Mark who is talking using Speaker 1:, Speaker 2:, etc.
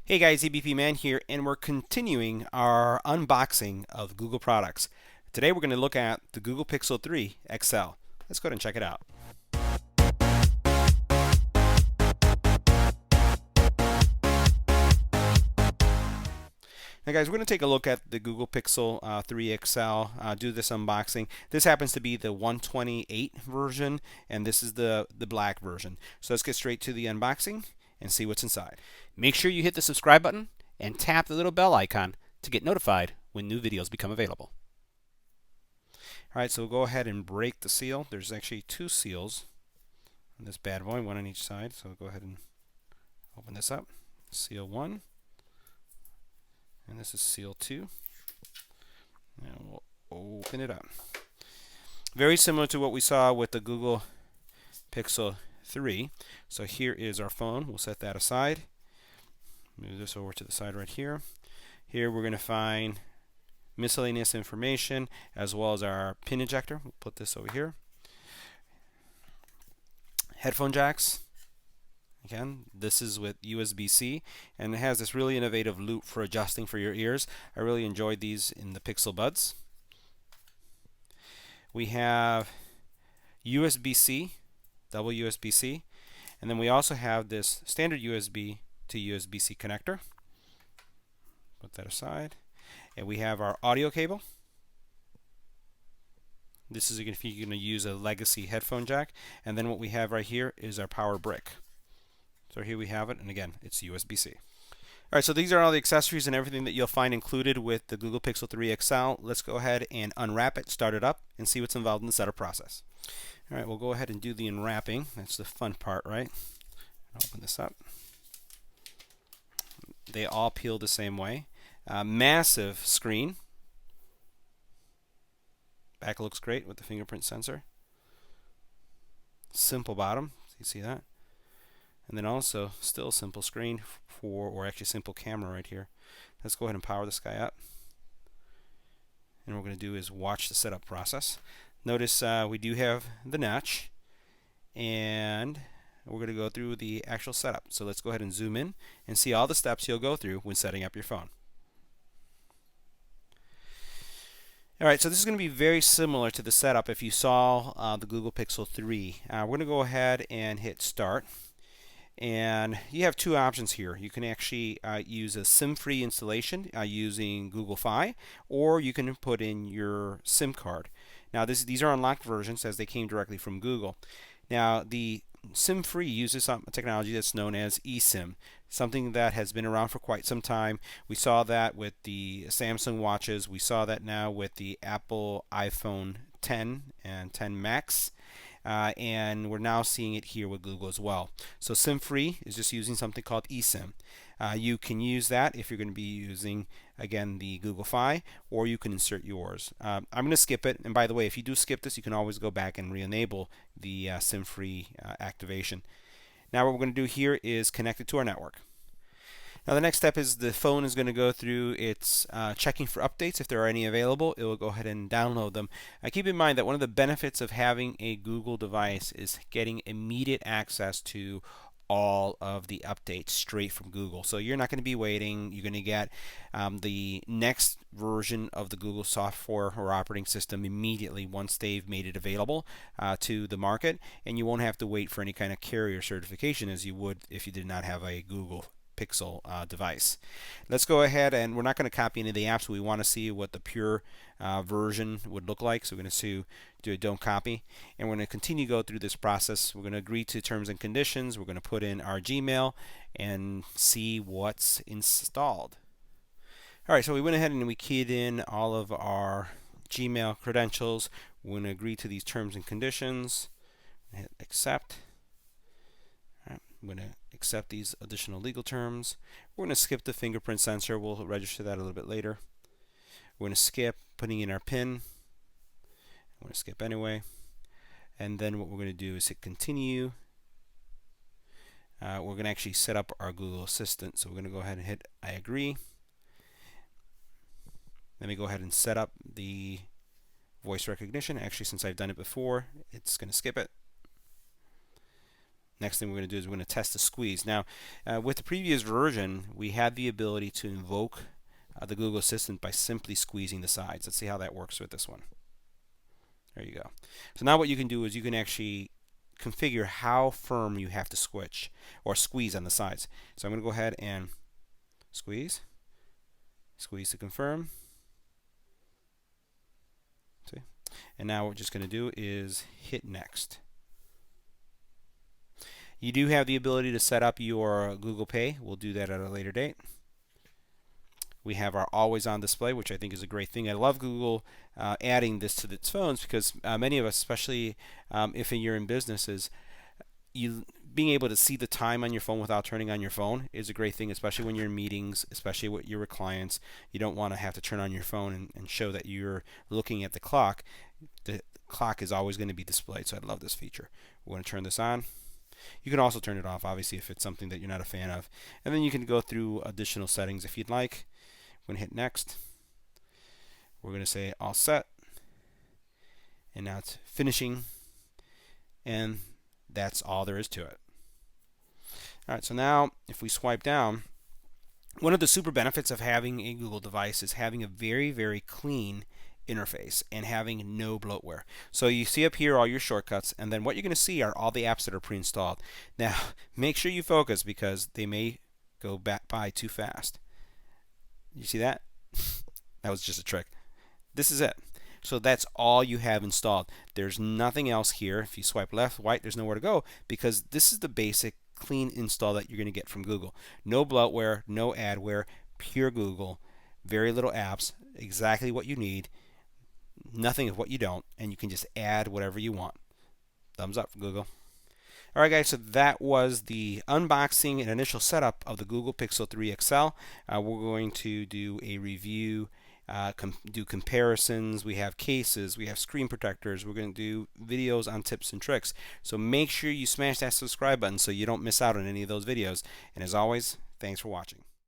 Speaker 1: Hey guys, EBPMAN here, and we're continuing our unboxing of Google products. Today we're going to look at the Google Pixel 3 XL. Let's go ahead and check it out. Now guys, we're going to take a look at the Google Pixel 3 XL, do this unboxing. This happens to be the 128 version, and this is the black version. So let's get straight to the unboxing and see what's inside. Make sure you hit the subscribe button and tap the little bell icon to get notified when new videos become available. Alright, so we'll go ahead and break the seal. There's actually two seals on this bad boy, one on each side. So we'll go ahead and open this up. Seal 1. And this is seal 2. And we'll open it up. Very similar to what we saw with the Google Pixel 3. So here is our phone. We'll set that aside. Move this over to the side right here. Here we're going to find miscellaneous information as well as our pin ejector. We'll put this over here. Headphone jacks. Again, this is with USB-C, and it has this really innovative loop for adjusting for your ears. I really enjoyed these in the Pixel Buds. We have USB-C, double USB-C, and then we also have this standard USB to USB-C connector. Put that aside. And we have our audio cable. This is if you're going to use a legacy headphone jack. And then what we have right here is our power brick. So here we have it, and again, it's USB-C. Alright, so these are all the accessories and everything that you'll find included with the Google Pixel 3 XL. Let's go ahead and unwrap it, start it up, and see what's involved in the setup process. Alright, we'll go ahead and do the unwrapping. That's the fun part, right? Open this up. They all peel the same way. Massive screen. Back looks great with the fingerprint sensor. Simple bottom, so you see that. And then also still simple screen or actually simple camera right here. Let's go ahead and power this guy up. And what we're going to do is watch the setup process. Notice we do have the notch, and we're going to go through the actual setup. So let's go ahead and zoom in and see all the steps you'll go through when setting up your phone. Alright, so this is going to be very similar to the setup if you saw the Google Pixel 3. We're going to go ahead and hit start. And you have two options here. You can actually use a SIM-free installation using Google Fi, or you can put in your SIM card. Now these are unlocked versions as they came directly from Google. Now the SIM-free uses some technology that's known as eSIM, something that has been around for quite some time. We saw that with the Samsung watches. We saw that now with the Apple iPhone 10 and 10 Max. And we're now seeing it here with Google as well. So SIM-free is just using something called eSIM. You can use that if you're going to be using, again, the Google Fi, or you can insert yours. I'm going to skip it, and by the way, if you do skip this, you can always go back and re-enable the SIM-free activation. Now what we're going to do here is connect it to our network. Now the next step is the phone is going to go through its checking for updates. If there are any available, it will go ahead and download them. Keep in mind that one of the benefits of having a Google device is getting immediate access to all of the updates straight from Google. So you're not going to be waiting. You're going to get the next version of the Google software or operating system immediately once they've made it available to the market, and you won't have to wait for any kind of carrier certification as you would if you did not have a Google Pixel device. Let's go ahead, and we're not going to copy any of the apps. We want to see what the pure version would look like, so we're going to do a don't copy, and we're going to continue to go through this process. We're going to agree to terms and conditions. We're going to put in our Gmail and see what's installed. Alright, so we went ahead and we keyed in all of our Gmail credentials. We're going to agree to these terms and conditions. Hit accept. Alright, I'm going to accept these additional legal terms. We're going to skip the fingerprint sensor. We'll register that a little bit later. We're going to skip putting in our PIN. I'm going to skip anyway. And then what we're going to do is hit continue. We're going to actually set up our Google Assistant. So we're going to go ahead and hit I agree. Let me go ahead and set up the voice recognition. Actually, since I've done it before, it's going to skip it. next thing we're going to do is we're going to test the squeeze. Now, with the previous version, we had the ability to invoke the Google Assistant by simply squeezing the sides. Let's see how that works with this one. There you go. So now what you can do is you can actually configure how firm you have to switch or squeeze on the sides. So I'm going to go ahead and squeeze to confirm. See? And now what we're just going to do is hit next. You do have the ability to set up your Google Pay. We'll do that at a later date. We have our always on display, which I think is a great thing. I love Google adding this to its phones because many of us, especially if you're in businesses, being able to see the time on your phone without turning on your phone is a great thing, especially when you're in meetings, especially with your clients. You don't want to have to turn on your phone and show that you're looking at the clock. The clock is always going to be displayed, so I love this feature. We're going to turn this on. You can also turn it off, obviously, if it's something that you're not a fan of. And then you can go through additional settings if you'd like. We're going to hit next. We're going to say all set. And now it's finishing. And that's all there is to it. All right, so now if we swipe down, one of the super benefits of having a Google device is having a very, very clean interface and having no bloatware. So you see up here all your shortcuts, and then what you're going to see are all the apps that are pre-installed. Now, make sure you focus because they may go by too fast. You see that? That was just a trick. This is it. So that's all you have installed. There's nothing else here. If you swipe left, right, there's nowhere to go because this is the basic clean install that you're going to get from Google. No bloatware, no adware, pure Google, very little apps, exactly what you need, nothing of what you don't, and you can just add whatever you want. Thumbs up for Google. Alright guys, so that was the unboxing and initial setup of the Google Pixel 3 XL. We're going to do a review, do comparisons, we have cases, we have screen protectors, we're going to do videos on tips and tricks. So make sure you smash that subscribe button so you don't miss out on any of those videos. And as always, thanks for watching.